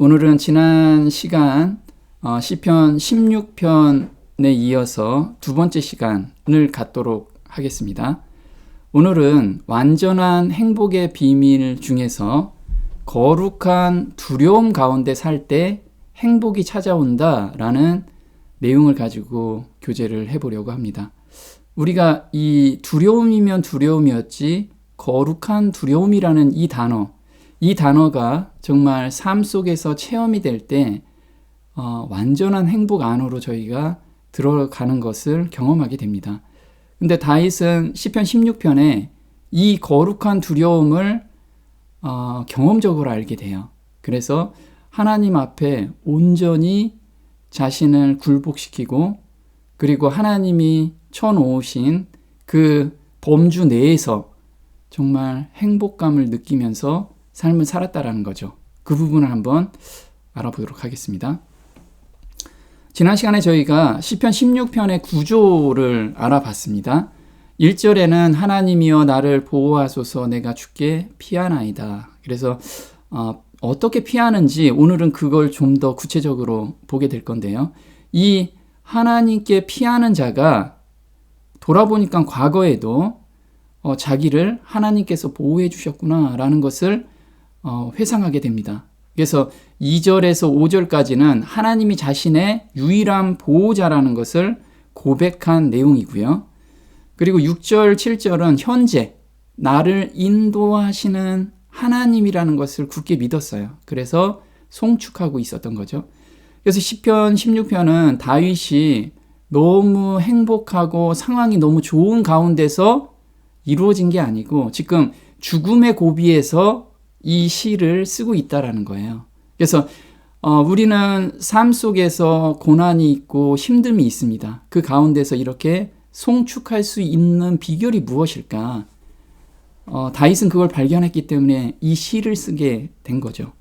오늘은 지난 시간 시편 16편에 이어서 두 번째 시간을 갖도록 하겠습니다. 오늘은 완전한 행복의 비밀 중에서 거룩한 두려움 가운데 살 때 행복이 찾아온다라는 내용을 가지고 교제를 해보려고 합니다. 우리가 이 두려움이면 두려움이었지 거룩한 두려움이라는 이 단어가 정말 삶 속에서 체험이 될 때 완전한 행복 안으로 저희가 들어가는 것을 경험하게 됩니다. 근데 다윗은 시편 16편에 이 거룩한 두려움을 경험적으로 알게 돼요. 그래서 하나님 앞에 온전히 자신을 굴복시키고 그리고 하나님이 쳐놓으신 그 범주 내에서 정말 행복감을 느끼면서 삶을 살았다라는 거죠. 그 부분을 한번 알아보도록 하겠습니다. 지난 시간에 저희가 시편 16편의 구조를 알아봤습니다. 1절에는 하나님이여 나를 보호하소서 내가 주께 피하나이다. 그래서 어떻게 피하는지 오늘은 그걸 좀 더 구체적으로 보게 될 건데요. 이 하나님께 피하는 자가 돌아보니까 과거에도 자기를 하나님께서 보호해 주셨구나라는 것을 회상하게 됩니다. 그래서 2절에서 5절까지는 하나님이 자신의 유일한 보호자라는 것을 고백한 내용이고요. 그리고 6절, 7절은 현재 나를 인도하시는 하나님이라는 것을 굳게 믿었어요. 그래서 송축하고 있었던 거죠. 그래서 시편 16편은 다윗이 너무 행복하고 상황이 너무 좋은 가운데서 이루어진 게 아니고 지금 죽음의 고비에서 이 시를 쓰고 있다라는 거예요. 그래서 우리는 삶 속에서 고난이 있고 힘듦이 있습니다. 그 가운데서 이렇게 송축할 수 있는 비결이 무엇일까? 다윗은 그걸 발견했기 때문에 이 시를 쓰게 된 거죠.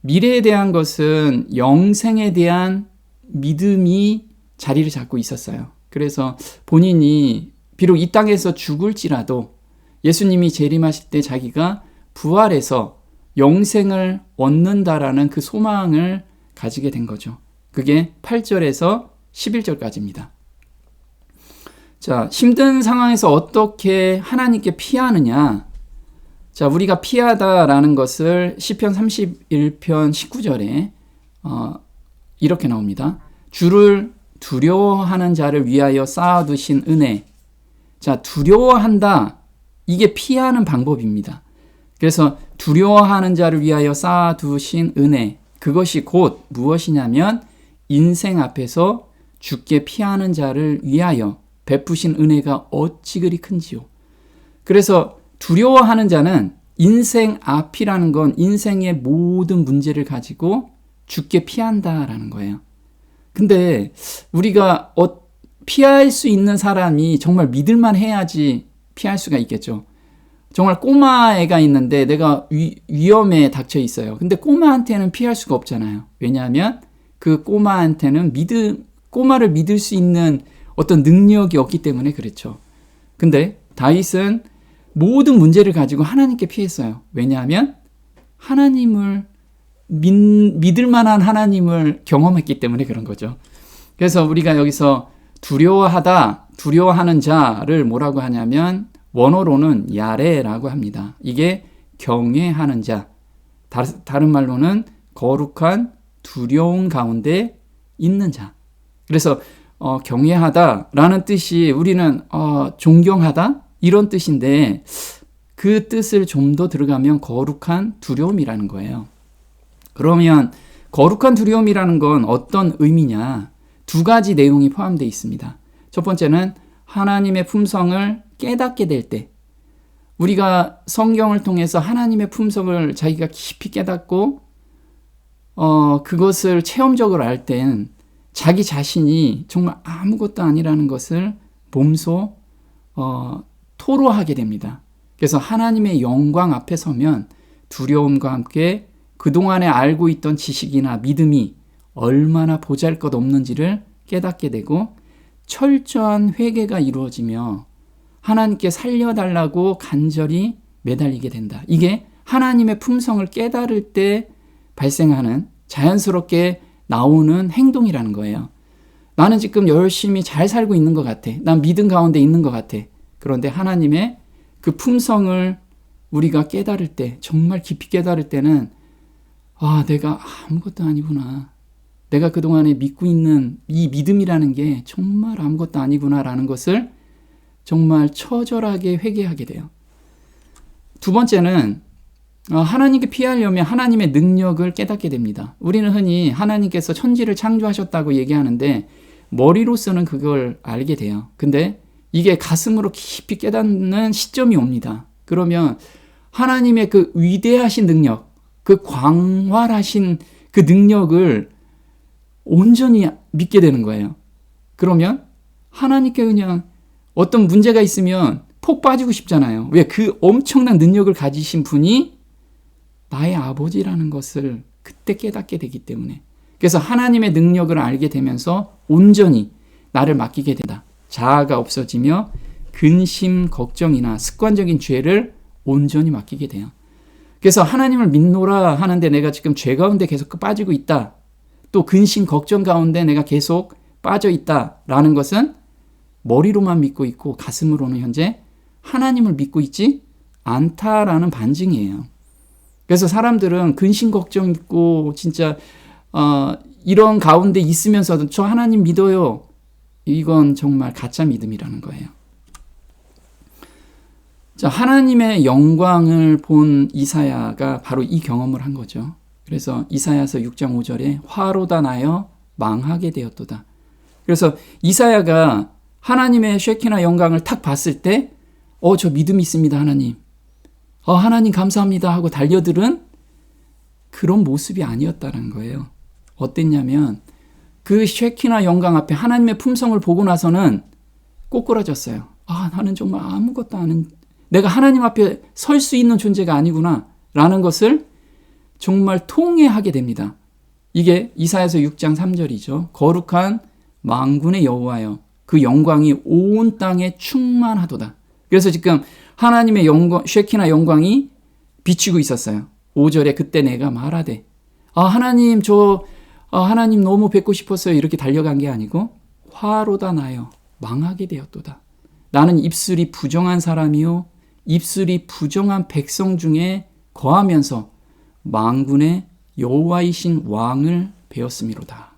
미래에 대한 것은 영생에 대한 믿음이 자리를 잡고 있었어요. 그래서 본인이 비록 이 땅에서 죽을지라도 예수님이 재림하실 때 자기가 부활해서 영생을 얻는다라는 그 소망을 가지게 된 거죠. 그게 8절에서 11절까지입니다. 자, 힘든 상황에서 어떻게 하나님께 피하느냐? 자, 우리가 피하다라는 것을 시편 31편 19절에 이렇게 나옵니다. 주를 두려워하는 자를 위하여 쌓아두신 은혜. 자, 두려워한다. 이게 피하는 방법입니다. 그래서 두려워하는 자를 위하여 쌓아두신 은혜. 그것이 곧 무엇이냐면 인생 앞에서 주께 피하는 자를 위하여 베푸신 은혜가 어찌 그리 큰지요. 그래서 두려워하는 자는 인생 앞이라는 건 인생의 모든 문제를 가지고 주께 피한다라는 거예요. 근데 우리가 피할 수 있는 사람이 정말 믿을만 해야지 피할 수가 있겠죠. 정말 꼬마애가 있는데 내가 위험에 닥쳐 있어요. 근데 꼬마한테는 피할 수가 없잖아요. 왜냐하면 그 꼬마한테는 꼬마를 믿을 수 있는 어떤 능력이 없기 때문에 그렇죠. 근데 다윗은 모든 문제를 가지고 하나님께 피했어요. 왜냐하면 하나님을 믿을 만한 하나님을 경험했기 때문에 그런 거죠. 그래서 우리가 여기서 두려워하는 자를 뭐라고 하냐면 원어로는 야레라고 합니다. 이게 경외하는 자. 다른 말로는 거룩한 두려움 가운데 있는 자. 그래서 경외하다라는 뜻이 우리는 존경하다 이런 뜻인데 그 뜻을 좀 더 들어가면 거룩한 두려움이라는 거예요. 그러면 거룩한 두려움이라는 건 어떤 의미냐? 두 가지 내용이 포함되어 있습니다. 첫 번째는 하나님의 품성을 깨닫게 될 때 우리가 성경을 통해서 하나님의 품성을 자기가 깊이 깨닫고 그것을 체험적으로 알 땐 자기 자신이 정말 아무것도 아니라는 것을 몸소 토로하게 됩니다. 그래서 하나님의 영광 앞에 서면 두려움과 함께 그동안에 알고 있던 지식이나 믿음이 얼마나 보잘것없는지를 깨닫게 되고 철저한 회개가 이루어지며 하나님께 살려달라고 간절히 매달리게 된다. 이게 하나님의 품성을 깨달을 때 발생하는 자연스럽게 나오는 행동이라는 거예요. 나는 지금 열심히 잘 살고 있는 것 같아. 난 믿음 가운데 있는 것 같아. 그런데 하나님의 그 품성을 우리가 깨달을 때, 정말 깊이 깨달을 때는 내가 아무것도 아니구나. 내가 그동안에 믿고 있는 이 믿음이라는 게 정말 아무것도 아니구나라는 것을 정말 처절하게 회개하게 돼요. 두 번째는 하나님께 피하려면 하나님의 능력을 깨닫게 됩니다. 우리는 흔히 하나님께서 천지를 창조하셨다고 얘기하는데 머리로서는 그걸 알게 돼요. 근데 이게 가슴으로 깊이 깨닫는 시점이 옵니다. 그러면 하나님의 그 위대하신 능력, 그 광활하신 그 능력을 온전히 믿게 되는 거예요. 그러면 하나님께 그냥 어떤 문제가 있으면 폭 빠지고 싶잖아요. 왜? 그 엄청난 능력을 가지신 분이 나의 아버지라는 것을 그때 깨닫게 되기 때문에. 그래서 하나님의 능력을 알게 되면서 온전히 나를 맡기게 된다. 자아가 없어지며 근심, 걱정이나 습관적인 죄를 온전히 맡기게 돼요. 그래서 하나님을 믿노라 하는데 내가 지금 죄 가운데 계속 빠지고 있다. 또 근심, 걱정 가운데 내가 계속 빠져 있다라는 것은 머리로만 믿고 있고 가슴으로는 현재 하나님을 믿고 있지 않다라는 반증이에요. 그래서 사람들은 근심, 걱정 있고 진짜 이런 가운데 있으면서도 저 하나님 믿어요. 이건 정말 가짜 믿음이라는 거예요. 자, 하나님의 영광을 본 이사야가 바로 이 경험을 한 거죠. 그래서 이사야서 6장 5절에 화로다 나여 망하게 되었도다. 그래서 이사야가 하나님의 쉐키나 영광을 탁 봤을 때 저 믿음이 있습니다, 하나님. 하나님 감사합니다 하고 달려들은 그런 모습이 아니었다는 거예요. 어땠냐면 그 쉐키나 영광 앞에 하나님의 품성을 보고 나서는 꼬꾸라졌어요. 나는 정말 아무것도 아닌, 내가 하나님 앞에 설 수 있는 존재가 아니구나 라는 것을 정말 통회하게 됩니다. 이게 이사야서 6장 3절이죠. 거룩한 만군의 여호와여 그 영광이 온 땅에 충만하도다. 그래서 지금 하나님의 영광, 쉐키나 영광이 비치고 있었어요. 5절에 그때 내가 말하되 하나님 하나님 너무 뵙고 싶었어요. 이렇게 달려간 게 아니고 화로다 나여 망하게 되었도다. 나는 입술이 부정한 사람이요 입술이 부정한 백성 중에 거하면서 만군의 여호와이신 왕을 배웠음이로다.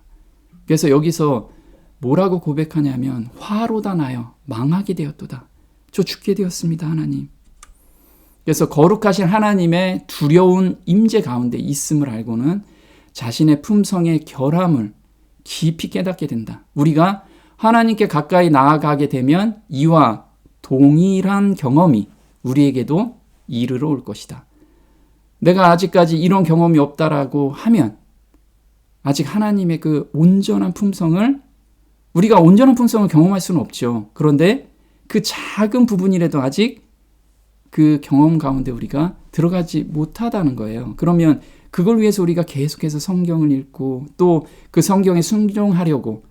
그래서 여기서 뭐라고 고백하냐면 화로다 나여 망하게 되었도다. 저 죽게 되었습니다, 하나님. 그래서 거룩하신 하나님의 두려운 임재 가운데 있음을 알고는 자신의 품성의 결함을 깊이 깨닫게 된다. 우리가 하나님께 가까이 나아가게 되면 이와 동일한 경험이 우리에게도 이르러 올 것이다. 내가 아직까지 이런 경험이 없다라고 하면 아직 하나님의 그 온전한 품성을 우리가 온전한 품성을 경험할 수는 없죠. 그런데 그 작은 부분이라도 아직 그 경험 가운데 우리가 들어가지 못하다는 거예요. 그러면 그걸 위해서 우리가 계속해서 성경을 읽고 또 그 성경에 순종하려고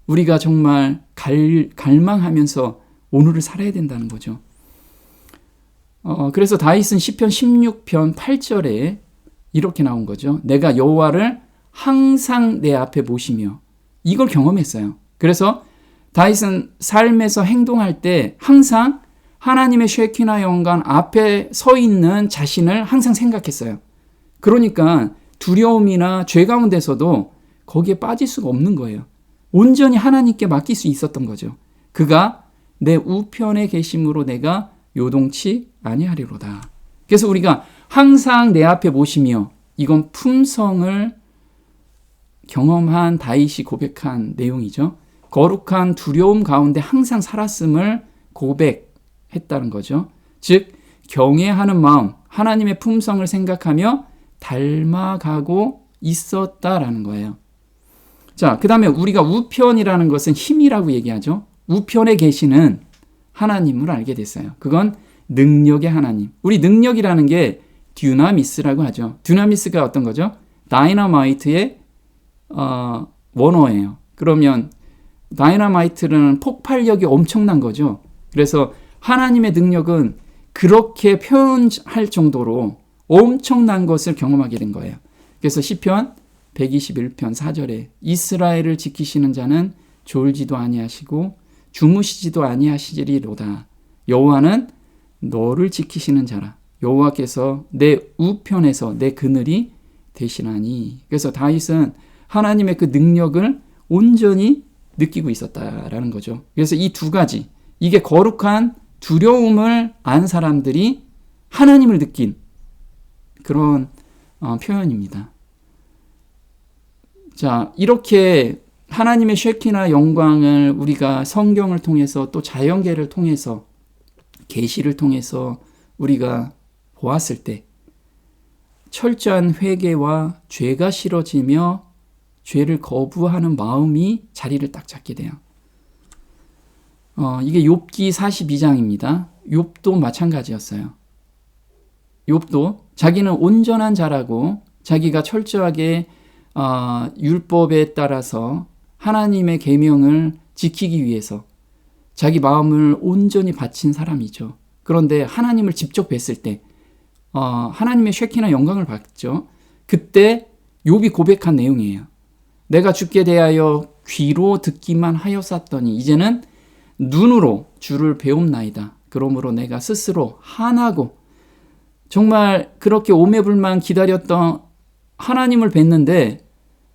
우리가 정말 갈망하면서 오늘을 살아야 된다는 거죠. 그래서 다윗은 시편 16편 8절에 이렇게 나온 거죠. 내가 여호와를 항상 내 앞에 모시며 이걸 경험했어요. 그래서 다윗은 삶에서 행동할 때 항상 하나님의 쉐키나 영광 앞에 서 있는 자신을 항상 생각했어요. 그러니까 두려움이나 죄 가운데서도 거기에 빠질 수가 없는 거예요. 온전히 하나님께 맡길 수 있었던 거죠. 그가 내 우편에 계심으로 내가 요동치 아니하리로다. 그래서 우리가 항상 내 앞에 모시며 이건 품성을 경험한 다윗이 고백한 내용이죠. 거룩한 두려움 가운데 항상 살았음을 고백했다는 거죠. 즉 경외하는 마음, 하나님의 품성을 생각하며 닮아가고 있었다라는 거예요. 자, 그 다음에 우리가 우편이라는 것은 힘이라고 얘기하죠. 우편에 계시는 하나님을 알게 됐어요. 그건 능력의 하나님. 우리 능력이라는 게 듀나미스라고 하죠. 듀나미스가 어떤 거죠? 다이너마이트의 원어예요. 그러면 다이너마이트는 폭발력이 엄청난 거죠. 그래서 하나님의 능력은 그렇게 표현할 정도로 엄청난 것을 경험하게 된 거예요. 그래서 시편 121편 4절에 이스라엘을 지키시는 자는 졸지도 아니하시고 주무시지도 아니하시리로다. 여호와는 너를 지키시는 자라. 여호와께서 내 우편에서 내 그늘이 되시나니. 그래서 다윗은 하나님의 그 능력을 온전히 느끼고 있었다라는 거죠. 그래서 이 두 가지, 이게 거룩한 두려움을 안 사람들이 하나님을 느낀 그런 표현입니다. 자, 이렇게 하나님의 쉐키나 영광을 우리가 성경을 통해서 또 자연계를 통해서 계시를 통해서 우리가 보았을 때 철저한 회개와 죄가 싫어지며 죄를 거부하는 마음이 자리를 딱 잡게 돼요. 이게 욥기 42장입니다. 욥도 마찬가지였어요. 욥도 자기는 온전한 자라고 자기가 철저하게 율법에 따라서 하나님의 계명을 지키기 위해서 자기 마음을 온전히 바친 사람이죠. 그런데 하나님을 직접 뵀을 때 하나님의 쉐키나 영광을 받죠. 그때 욥이 고백한 내용이에요. 내가 주께 대하여 귀로 듣기만 하였었더니 이제는 눈으로 주를 배움나이다. 그러므로 내가 스스로 한하고 정말 그렇게 오매불만 기다렸던 하나님을 뵀는데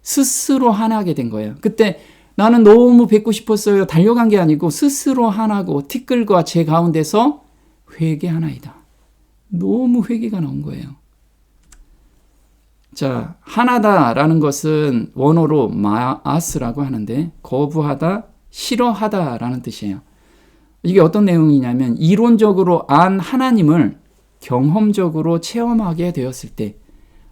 스스로 한하게 된 거예요. 그때 나는 너무 뵙고 싶었어요. 달려간 게 아니고 스스로 한하고 티끌과 제 가운데서 회개하나이다. 너무 회개가 나온 거예요. 자, 하나다라는 것은 원어로 마아스라고 하는데 거부하다, 싫어하다라는 뜻이에요. 이게 어떤 내용이냐면 이론적으로 안 하나님을 경험적으로 체험하게 되었을 때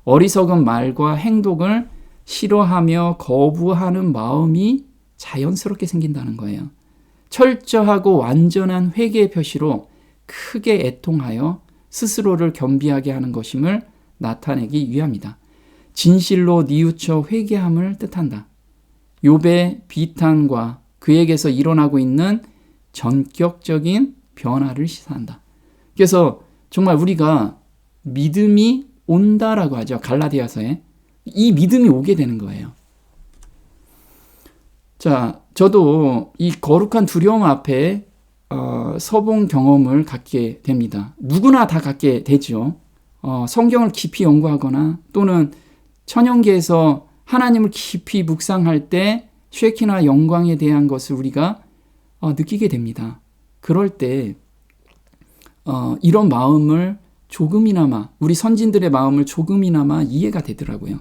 어리석은 말과 행동을 싫어하며 거부하는 마음이 자연스럽게 생긴다는 거예요. 철저하고 완전한 회개의 표시로 크게 애통하여 스스로를 겸비하게 하는 것임을 나타내기 위함이다. 진실로 뉘우쳐 회개함을 뜻한다. 욥의 비탄과 그에게서 일어나고 있는 전격적인 변화를 시사한다. 그래서 정말 우리가 믿음이 온다라고 하죠. 갈라디아서에. 이 믿음이 오게 되는 거예요. 자, 저도 이 거룩한 두려움 앞에 서본 경험을 갖게 됩니다. 누구나 다 갖게 되죠. 성경을 깊이 연구하거나 또는 천연계에서 하나님을 깊이 묵상할 때 쉐키나 영광에 대한 것을 우리가 느끼게 됩니다. 그럴 때 이런 마음을 조금이나마 우리 선진들의 마음을 조금이나마 이해가 되더라고요.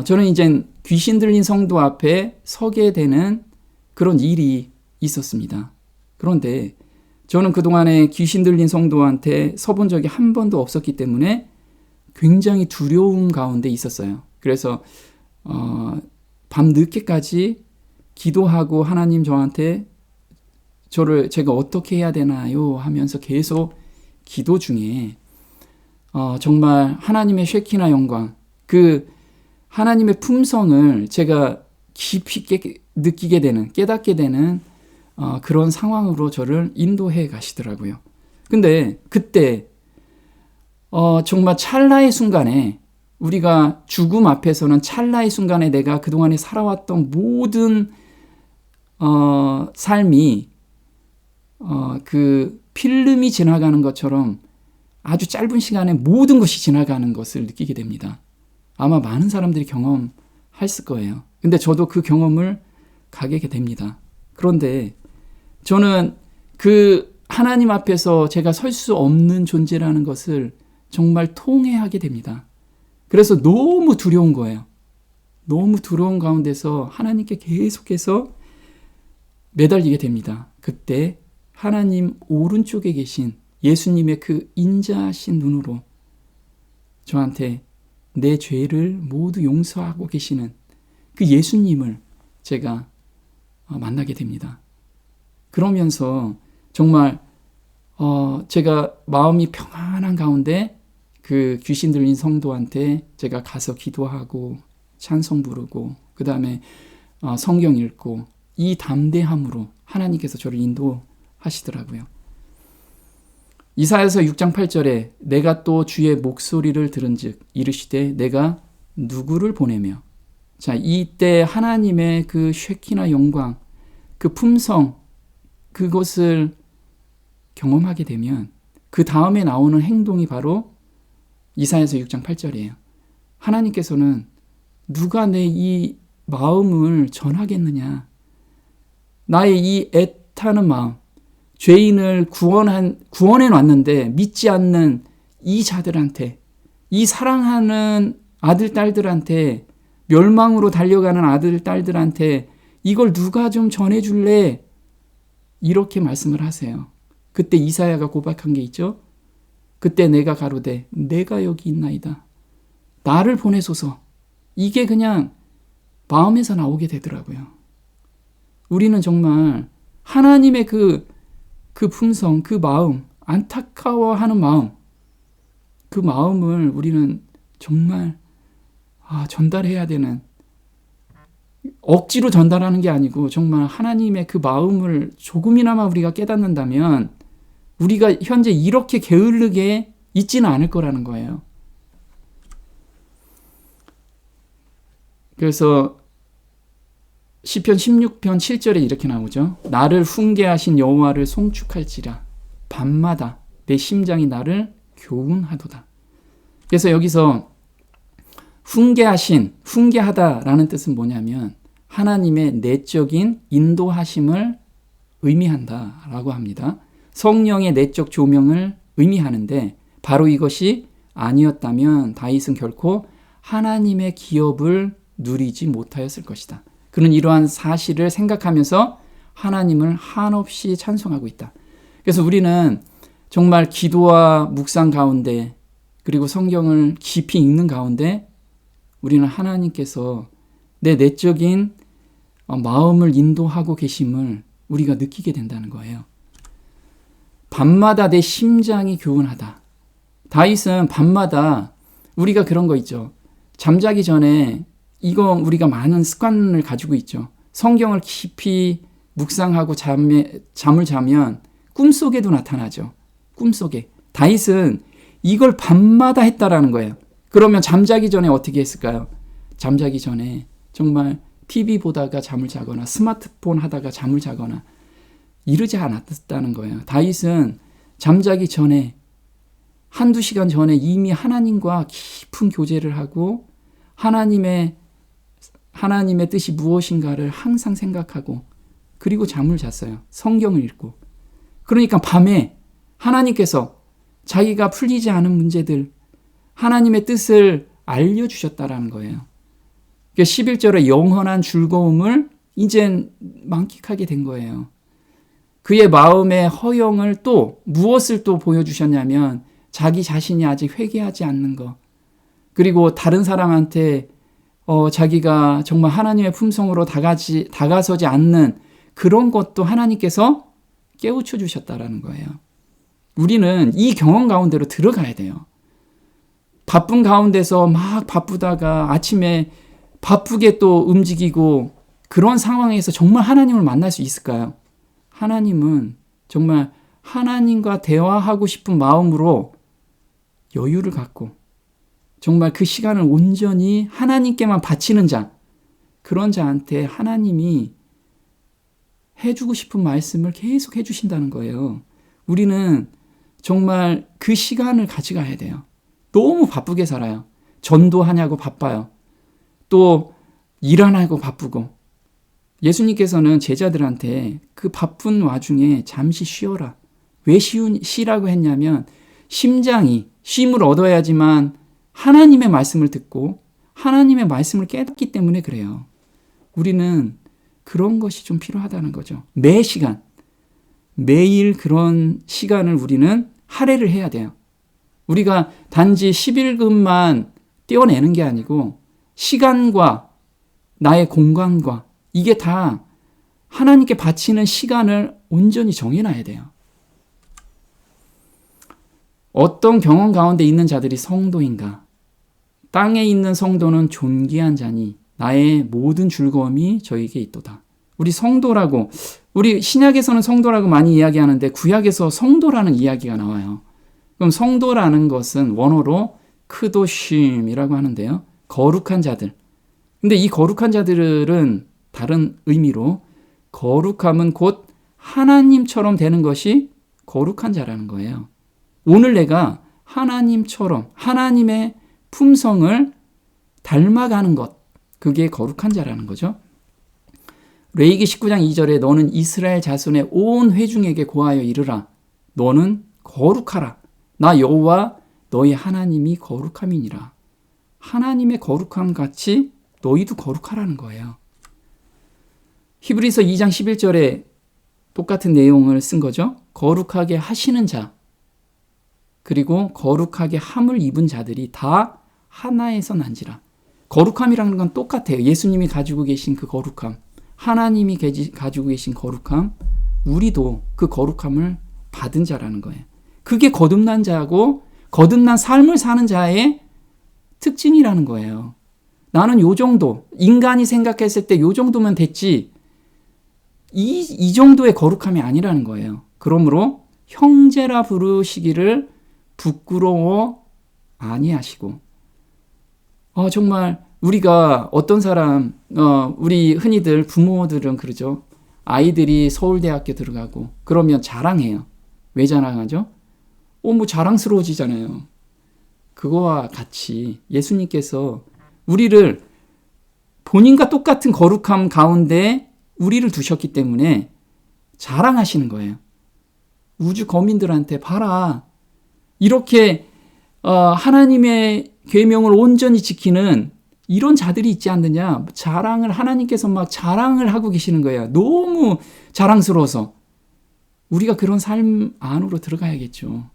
저는 이제 귀신 들린 성도 앞에 서게 되는 그런 일이 있었습니다. 그런데 저는 그동안에 귀신 들린 성도한테 서본 적이 한 번도 없었기 때문에 굉장히 두려움 가운데 있었어요. 그래서 밤 늦게까지 기도하고 하나님 저한테 제가 어떻게 해야 되나요? 하면서 계속 기도 중에 정말 하나님의 쉐키나 영광, 그 하나님의 품성을 제가 깊이 느끼게 되는, 깨닫게 되는 그런 상황으로 저를 인도해 가시더라고요. 근데 그때 정말 찰나의 순간에 우리가 죽음 앞에서는 찰나의 순간에 내가 그동안에 살아왔던 모든 삶이 그 필름이 지나가는 것처럼 아주 짧은 시간에 모든 것이 지나가는 것을 느끼게 됩니다. 아마 많은 사람들이 경험했을 거예요. 근데 저도 그 경험을 가게 됩니다. 그런데 저는 그 하나님 앞에서 제가 설 수 없는 존재라는 것을 정말 통회하게 됩니다. 그래서 너무 두려운 거예요. 너무 두려운 가운데서 하나님께 계속해서 매달리게 됩니다. 그때 하나님 오른쪽에 계신 예수님의 그 인자하신 눈으로 저한테 내 죄를 모두 용서하고 계시는 그 예수님을 제가 만나게 됩니다. 그러면서 정말 제가 마음이 평안한 가운데 그 귀신 들린 성도한테 제가 가서 기도하고 찬송 부르고 그 다음에 성경 읽고 이 담대함으로 하나님께서 저를 인도하시더라고요. 이사야서 6장 8절에 내가 또 주의 목소리를 들은즉 이르시되 내가 누구를 보내며. 자, 이때 하나님의 그 쉐키나 영광, 그 품성, 그것을 경험하게 되면 그 다음에 나오는 행동이 바로 이사야서 6장 8절이에요. 하나님께서는 누가 내 이 마음을 전하겠느냐. 나의 이 애타는 마음, 죄인을 구원해 놨는데 믿지 않는 이 자들한테, 이 사랑하는 아들, 딸들한테, 멸망으로 달려가는 아들, 딸들한테 이걸 누가 좀 전해줄래? 이렇게 말씀을 하세요. 그때 이사야가 고백한 게 있죠. 그때 내가 가로되 내가 여기 있나이다. 나를 보내소서. 이게 그냥 마음에서 나오게 되더라고요. 우리는 정말 하나님의 그 품성, 그 마음, 안타까워하는 마음, 그 마음을 우리는 정말 전달해야 되는, 억지로 전달하는 게 아니고 정말 하나님의 그 마음을 조금이나마 우리가 깨닫는다면 우리가 현재 이렇게 게으르게 있지는 않을 거라는 거예요. 그래서 시편 16편 7절에 이렇게 나오죠. 나를 훈계하신 여호와를 송축할지라 밤마다 내 심장이 나를 교훈하도다. 그래서 여기서 훈계하다라는 뜻은 뭐냐면 하나님의 내적인 인도하심을 의미한다라고 합니다. 성령의 내적 조명을 의미하는데 바로 이것이 아니었다면 다윗은 결코 하나님의 기업을 누리지 못하였을 것이다. 그는 이러한 사실을 생각하면서 하나님을 한없이 찬송하고 있다. 그래서 우리는 정말 기도와 묵상 가운데 그리고 성경을 깊이 읽는 가운데 우리는 하나님께서 내 내적인 마음을 인도하고 계심을 우리가 느끼게 된다는 거예요. 밤마다 내 심장이 교훈하다. 다윗은 밤마다 우리가 그런 거 있죠. 잠자기 전에 이거 우리가 많은 습관을 가지고 있죠. 성경을 깊이 묵상하고 잠을 자면 꿈속에도 나타나죠. 꿈속에. 다윗은 이걸 밤마다 했다라는 거예요. 그러면 잠자기 전에 어떻게 했을까요? 잠자기 전에 정말 TV 보다가 잠을 자거나 스마트폰 하다가 잠을 자거나 이러지 않았다는 거예요. 다윗은 잠자기 전에 한두 시간 전에 이미 하나님과 깊은 교제를 하고 하나님의 뜻이 무엇인가를 항상 생각하고 그리고 잠을 잤어요. 성경을 읽고. 그러니까 밤에 하나님께서 자기가 풀리지 않은 문제들, 하나님의 뜻을 알려주셨다라는 거예요. 11절에 영원한 즐거움을 이젠 만끽하게 된 거예요. 그의 마음의 허영을 또 무엇을 또 보여주셨냐면 자기 자신이 아직 회개하지 않는 것, 그리고 다른 사람한테 자기가 정말 하나님의 품성으로 다가서지 않는 그런 것도 하나님께서 깨우쳐 주셨다라는 거예요. 우리는 이 경험 가운데로 들어가야 돼요. 바쁜 가운데서 막 바쁘다가 아침에 바쁘게 또 움직이고 그런 상황에서 정말 하나님을 만날 수 있을까요? 하나님은 정말 하나님과 대화하고 싶은 마음으로 여유를 갖고 정말 그 시간을 온전히 하나님께만 바치는 자, 그런 자한테 하나님이 해주고 싶은 말씀을 계속 해주신다는 거예요. 우리는 정말 그 시간을 가져가야 돼요. 너무 바쁘게 살아요. 전도하냐고 바빠요. 또 일 안 하고 바쁘고. 예수님께서는 제자들한테 그 바쁜 와중에 잠시 쉬어라. 왜 쉬라고 했냐면 심장이 쉼을 얻어야지만 하나님의 말씀을 듣고 하나님의 말씀을 깨닫기 때문에 그래요. 우리는 그런 것이 좀 필요하다는 거죠. 매 시간, 매일 그런 시간을 우리는 할애를 해야 돼요. 우리가 단지 11금만 떼어내는 게 아니고 시간과 나의 공간과 이게 다 하나님께 바치는 시간을 온전히 정해놔야 돼요. 어떤 경험 가운데 있는 자들이 성도인가? 땅에 있는 성도는 존귀한 자니 나의 모든 즐거움이 저에게 있도다. 우리 성도라고, 우리 신약에서는 성도라고 많이 이야기하는데 구약에서 성도라는 이야기가 나와요. 그럼 성도라는 것은 원어로 크도심이라고 하는데요. 거룩한 자들. 근데 이 거룩한 자들은 다른 의미로 거룩함은 곧 하나님처럼 되는 것이 거룩한 자라는 거예요. 오늘 내가 하나님처럼 하나님의 품성을 닮아가는 것, 그게 거룩한 자라는 거죠. 레위기 19장 2절에 너는 이스라엘 자손의 온 회중에게 고하여 이르라. 너는 거룩하라. 나 여호와 너희 하나님이 거룩함이니라. 하나님의 거룩함 같이 너희도 거룩하라는 거예요. 히브리서 2장 11절에 똑같은 내용을 쓴 거죠. 거룩하게 하시는 자, 그리고 거룩하게 함을 입은 자들이 다 하나에서 난지라. 거룩함이라는 건 똑같아요. 예수님이 가지고 계신 그 거룩함, 하나님이 가지고 계신 거룩함, 우리도 그 거룩함을 받은 자라는 거예요. 그게 거듭난 자고 거듭난 삶을 사는 자의 특징이라는 거예요. 나는 요 정도, 인간이 생각했을 때 요 정도면 됐지, 이 정도의 거룩함이 아니라는 거예요. 그러므로 형제라 부르시기를 부끄러워 아니하시고, 정말 우리가 어떤 사람, 우리 흔히들 부모들은 그러죠. 아이들이 서울대학교 들어가고 그러면 자랑해요. 왜 자랑하죠? 뭐 자랑스러워지잖아요. 그거와 같이 예수님께서 우리를 본인과 똑같은 거룩함 가운데 우리를 두셨기 때문에 자랑하시는 거예요. 우주 거민들한테 봐라. 이렇게 하나님의 계명을 온전히 지키는 이런 자들이 있지 않느냐. 자랑을 하나님께서 막 자랑을 하고 계시는 거예요. 너무 자랑스러워서. 우리가 그런 삶 안으로 들어가야겠죠.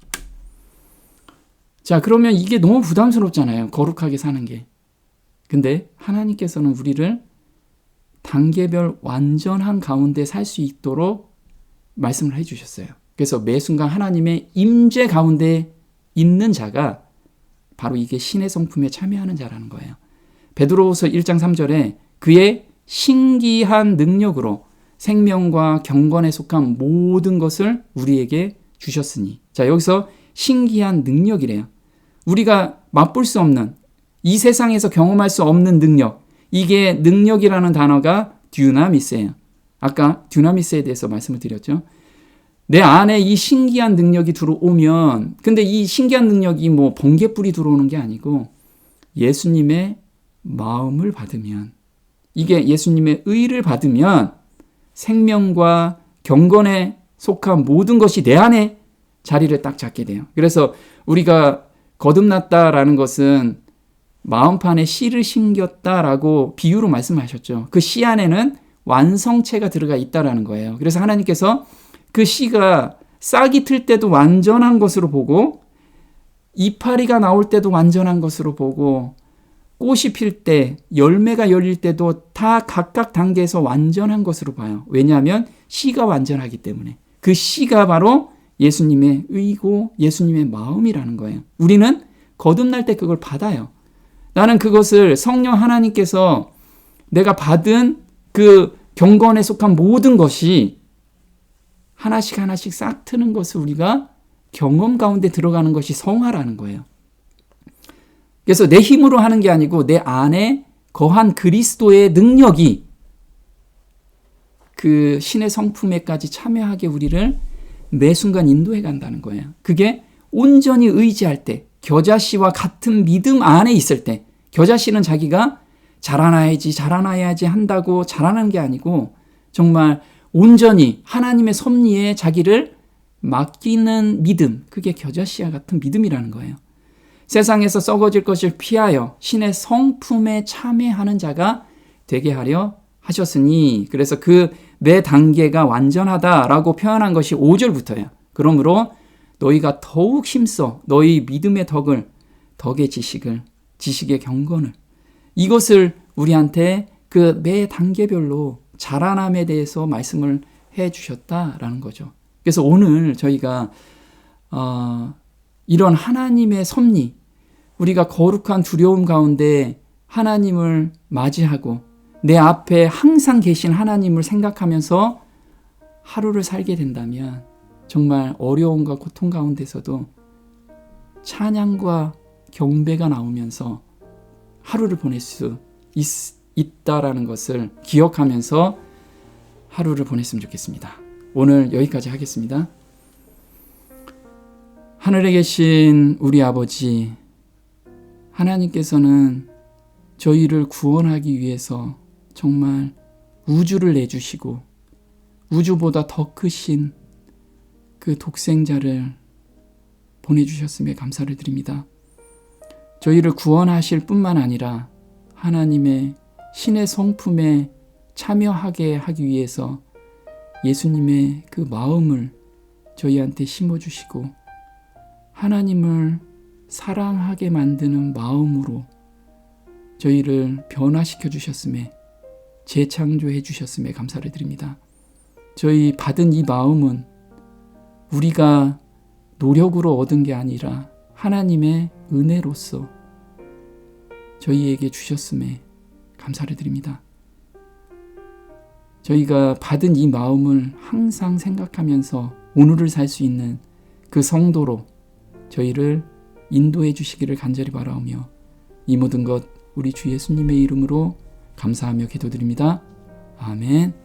자, 그러면 이게 너무 부담스럽잖아요. 거룩하게 사는 게. 근데 하나님께서는 우리를 단계별 완전한 가운데 살 수 있도록 말씀을 해주셨어요. 그래서 매 순간 하나님의 임재 가운데 있는 자가 바로 이게 신의 성품에 참여하는 자라는 거예요. 베드로후서 1장 3절에 그의 신기한 능력으로 생명과 경건에 속한 모든 것을 우리에게 주셨으니. 자, 여기서 신기한 능력이래요. 우리가 맛볼 수 없는, 이 세상에서 경험할 수 없는 능력, 이게 능력이라는 단어가 듀나미스예요. 아까 듀나미스에 대해서 말씀을 드렸죠. 내 안에 이 신기한 능력이 들어오면, 근데 이 신기한 능력이 뭐 번개불이 들어오는 게 아니고 예수님의 마음을 받으면, 이게 예수님의 의를 받으면 생명과 경건에 속한 모든 것이 내 안에 자리를 딱 잡게 돼요. 그래서 우리가 거듭났다라는 것은 마음판에 씨를 심겼다라고 비유로 말씀하셨죠. 그 씨 안에는 완성체가 들어가 있다라는 거예요. 그래서 하나님께서 그 씨가 싹이 틀 때도 완전한 것으로 보고, 이파리가 나올 때도 완전한 것으로 보고, 꽃이 필 때, 열매가 열릴 때도 다 각각 단계에서 완전한 것으로 봐요. 왜냐하면 씨가 완전하기 때문에. 그 씨가 바로 예수님의 의고 예수님의 마음이라는 거예요. 우리는 거듭날 때 그걸 받아요. 나는 그것을 성령 하나님께서 내가 받은 그 경건에 속한 모든 것이 하나씩 하나씩 싹 트는 것을 우리가 경험 가운데 들어가는 것이 성화라는 거예요. 그래서 내 힘으로 하는 게 아니고 내 안에 거한 그리스도의 능력이 그 신의 성품에까지 참여하게 우리를 매 순간 인도해 간다는 거예요. 그게 온전히 의지할 때, 겨자씨와 같은 믿음 안에 있을 때, 겨자씨는 자기가 자라나야지 한다고 자라는 게 아니고 정말 온전히 하나님의 섭리에 자기를 맡기는 믿음, 그게 겨자씨와 같은 믿음이라는 거예요. 세상에서 썩어질 것을 피하여 신의 성품에 참여하는 자가 되게 하려 하셨으니, 그래서 그 매 단계가 완전하다라고 표현한 것이 5절부터예요. 그러므로 너희가 더욱 힘써 너희 믿음의 덕의 지식의 경건을, 이것을 우리한테 그 매 단계별로 자라남에 대해서 말씀을 해 주셨다라는 거죠. 그래서 오늘 저희가 이런 하나님의 섭리, 우리가 거룩한 두려움 가운데 하나님을 맞이하고 내 앞에 항상 계신 하나님을 생각하면서 하루를 살게 된다면 정말 어려움과 고통 가운데서도 찬양과 경배가 나오면서 하루를 보낼 수 있다라는 것을 기억하면서 하루를 보냈으면 좋겠습니다. 오늘 여기까지 하겠습니다. 하늘에 계신 우리 아버지, 하나님께서는 저희를 구원하기 위해서 정말 우주를 내주시고 우주보다 더 크신 그 독생자를 보내주셨음에 감사를 드립니다. 저희를 구원하실 뿐만 아니라 하나님의 신의 성품에 참여하게 하기 위해서 예수님의 그 마음을 저희한테 심어주시고 하나님을 사랑하게 만드는 마음으로 저희를 변화시켜 주셨음에, 재창조해 주셨음에 감사를 드립니다. 저희 받은 이 마음은 우리가 노력으로 얻은 게 아니라 하나님의 은혜로서 저희에게 주셨음에 감사를 드립니다. 저희가 받은 이 마음을 항상 생각하면서 오늘을 살 수 있는 그 성도로 저희를 인도해 주시기를 간절히 바라오며 이 모든 것 우리 주 예수님의 이름으로 감사하며 기도드립니다. 아멘.